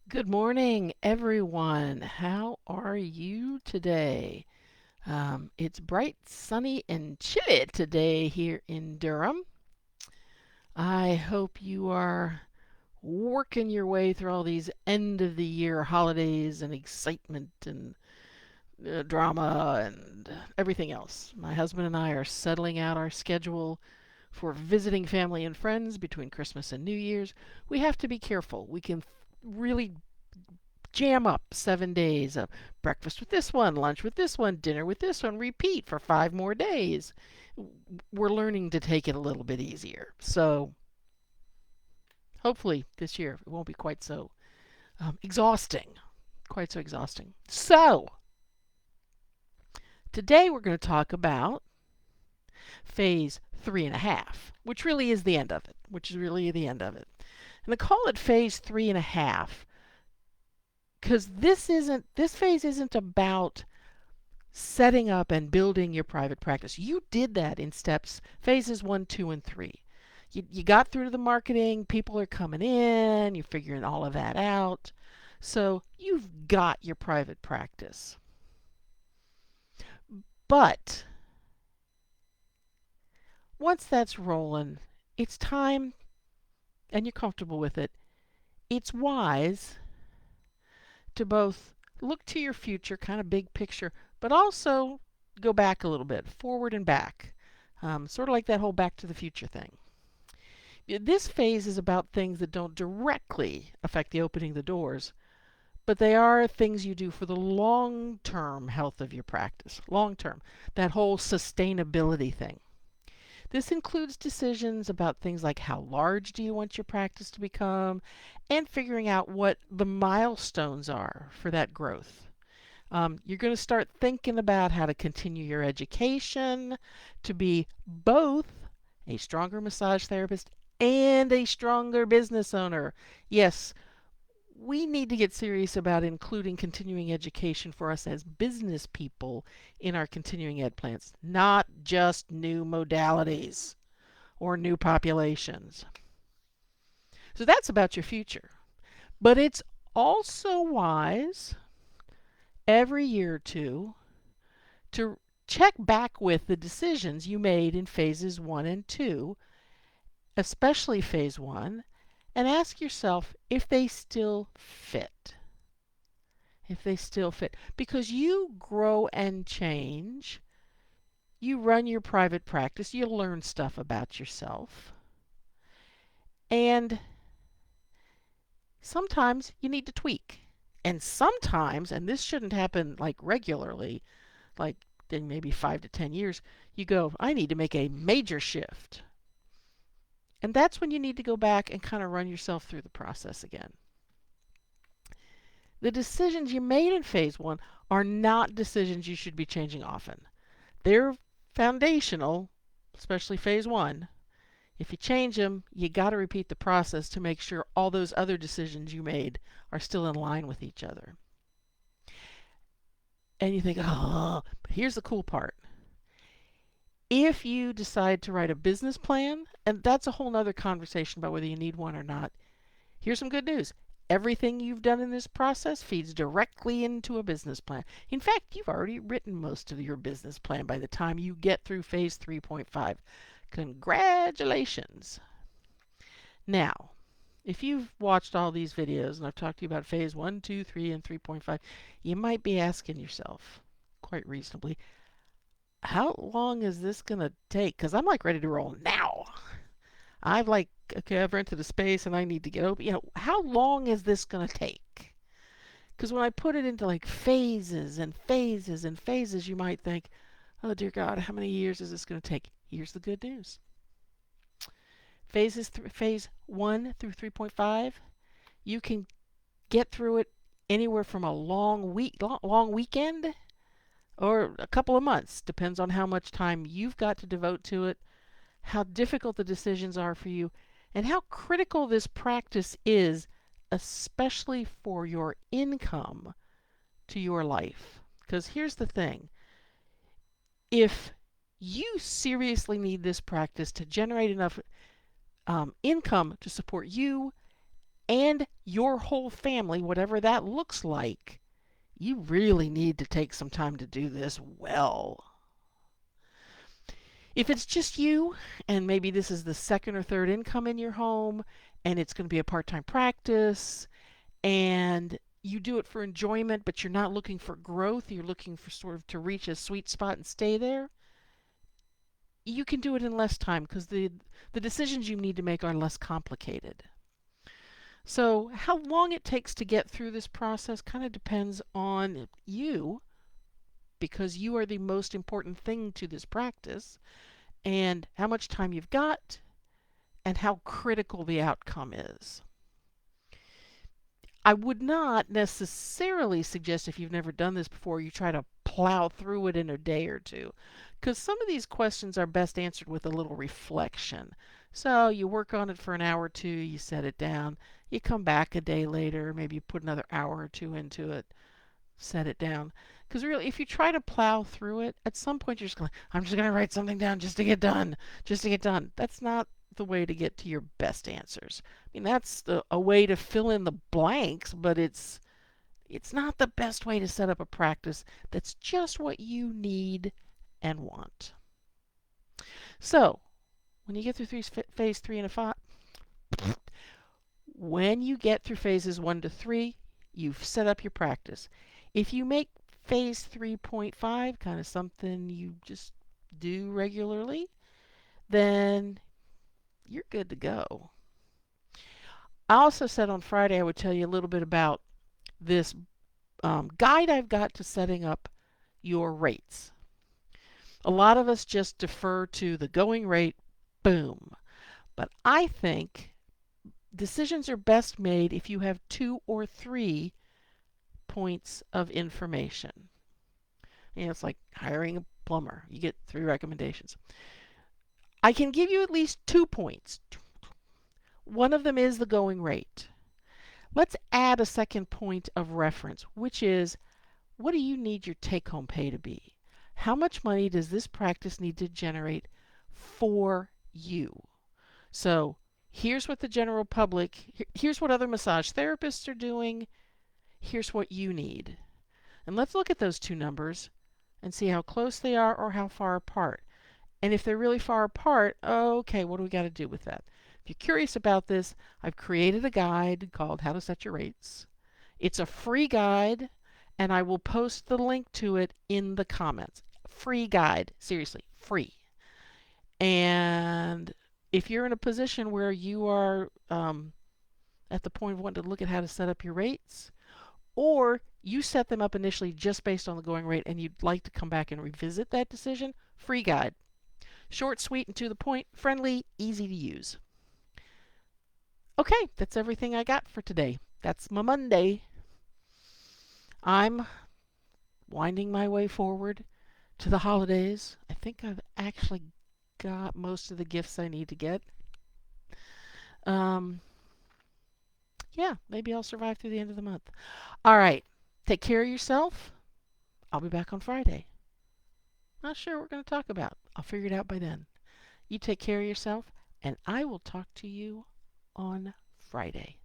Good morning, everyone. How are you today? It's bright, sunny, and chilly today here in Durham. I hope you are working your way through all these end of the year holidays and excitement and drama and everything else. My husband and I are settling out our schedule for visiting family and friends between Christmas and New Year's. We have to be careful. We can really jam up 7 days of breakfast with this one, lunch with this one, dinner with this one, repeat for 5 more days. We're learning to take it a little bit easier. So hopefully this year it won't be quite so exhausting. Quite so exhausting. So today we're going to talk about phase 3.5, which really is the end of it. Which is really the end of it. And I call it phase 3.5 because this phase isn't about setting up and building your private practice. You did that in steps, phases 1, 2, and 3. You got through to the marketing, people are coming in, you're figuring all of that out. So you've got your private practice. But once that's rolling, it's time, and you're comfortable with it, it's wise to both look to your future, kind of big picture, but also go back a little bit, forward and back. Sort of like that whole Back to the Future thing. This phase is about things that don't directly affect the opening of the doors, but they are things you do for the long term health of your practice. Long term. That whole sustainability thing. This includes decisions about things like how large do you want your practice to become and figuring out what the milestones are for that growth. You're going to start thinking about how to continue your education to be both a stronger massage therapist and a stronger business owner. Yes, we need to get serious about including continuing education for us as business people in our continuing ed plans, not just new modalities or new populations. So that's about your future. But it's also wise every year or two to check back with the decisions you made in phases 1 and 2, especially phase 1, and ask yourself if they still fit. If they still fit. Because you grow and change, you run your private practice, you learn stuff about yourself, and sometimes you need to tweak. And sometimes, and this shouldn't happen like regularly, like in maybe 5 to 10 years, you go, I need to make a major shift. And that's when you need to go back and kind of run yourself through the process again. The decisions you made in phase 1 are not decisions you should be changing often. They're foundational, especially phase 1. If you change them, you got to repeat the process to make sure all those other decisions you made are still in line with each other. And you think, oh, but here's the cool part. If you decide to write a business plan, and that's a whole nother conversation about whether you need one or not, here's some good news. Everything you've done in this process feeds directly into a business plan. In fact, you've already written most of your business plan by the time you get through phase 3.5. Congratulations. Now, if you've watched all these videos and I've talked to you about phase 1, 2, 3, and 3.5, you might be asking yourself, quite reasonably, how long is this going to take? Because I'm like ready to roll now. I've like, okay, I've rented a space and I need to get open. How long is this going to take? Because when I put it into like phases and phases and phases, you might think, oh dear God, how many years is this going to take? Here's the good news. Phase 1 through 3.5, you can get through it anywhere from a long weekend or a couple of months. Depends on how much time you've got to devote to it, how difficult the decisions are for you, and how critical this practice is, especially for your income to your life. Because here's the thing. If you seriously need this practice to generate enough income to support you and your whole family, whatever that looks like, you really need to take some time to do this well. If it's just you, and maybe this is the second or third income in your home, and it's going to be a part-time practice, and you do it for enjoyment, but you're not looking for growth, you're looking for sort of to reach a sweet spot and stay there, you can do it in less time because the decisions you need to make are less complicated. So how long it takes to get through this process kind of depends on you, because you are the most important thing to this practice, and how much time you've got, and how critical the outcome is. I would not necessarily suggest, if you've never done this before, you try to plow through it in a day or two, because some of these questions are best answered with a little reflection. So you work on it for an hour or two, you set it down, you come back a day later, maybe you put another hour or two into it, set it down. Because really, if you try to plow through it, at some point you're just going, I'm just going to write something down just to get done, just to get done. That's not the way to get to your best answers. I mean, that's a way to fill in the blanks, but it's not the best way to set up a practice that's just what you need and want. So, when you get through phase 3 and 5, when you get through phases 1 to 3, you've set up your practice. If you make phase 3.5 kind of something you just do regularly, then you're good to go. I also said on Friday I would tell you a little bit about this guide I've got to setting up your rates. A lot of us just defer to the going rate, boom. But I think decisions are best made if you have 2 or 3 points of information. You know, it's like hiring a plumber. You get 3 recommendations. I can give you at least 2 points. One of them is the going rate. Let's add a second point of reference, which is, what do you need your take-home pay to be? How much money does this practice need to generate for you? So here's what the general public, here's what other massage therapists are doing, here's what you need. And let's look at those two numbers and see how close they are or how far apart. And if they're really far apart, okay, what do we got to do with that? If you're curious about this, I've created a guide called How to Set Your Rates. It's a free guide, and I will post the link to it in the comments. Free guide, seriously, free. And if you're in a position where you are at the point of wanting to look at how to set up your rates, or you set them up initially just based on the going rate and you'd like to come back and revisit that decision, free guide. Short, sweet, and to the point, friendly, easy to use. Okay, that's everything I got for today. That's my Monday. I'm winding my way forward to the holidays. I think I've actually got most of the gifts I need to get. Yeah, maybe I'll survive through the end of the month. All right, take care of yourself. I'll be back on Friday. Not sure what we're going to talk about. I'll figure it out by then. You take care of yourself, and I will talk to you on Friday.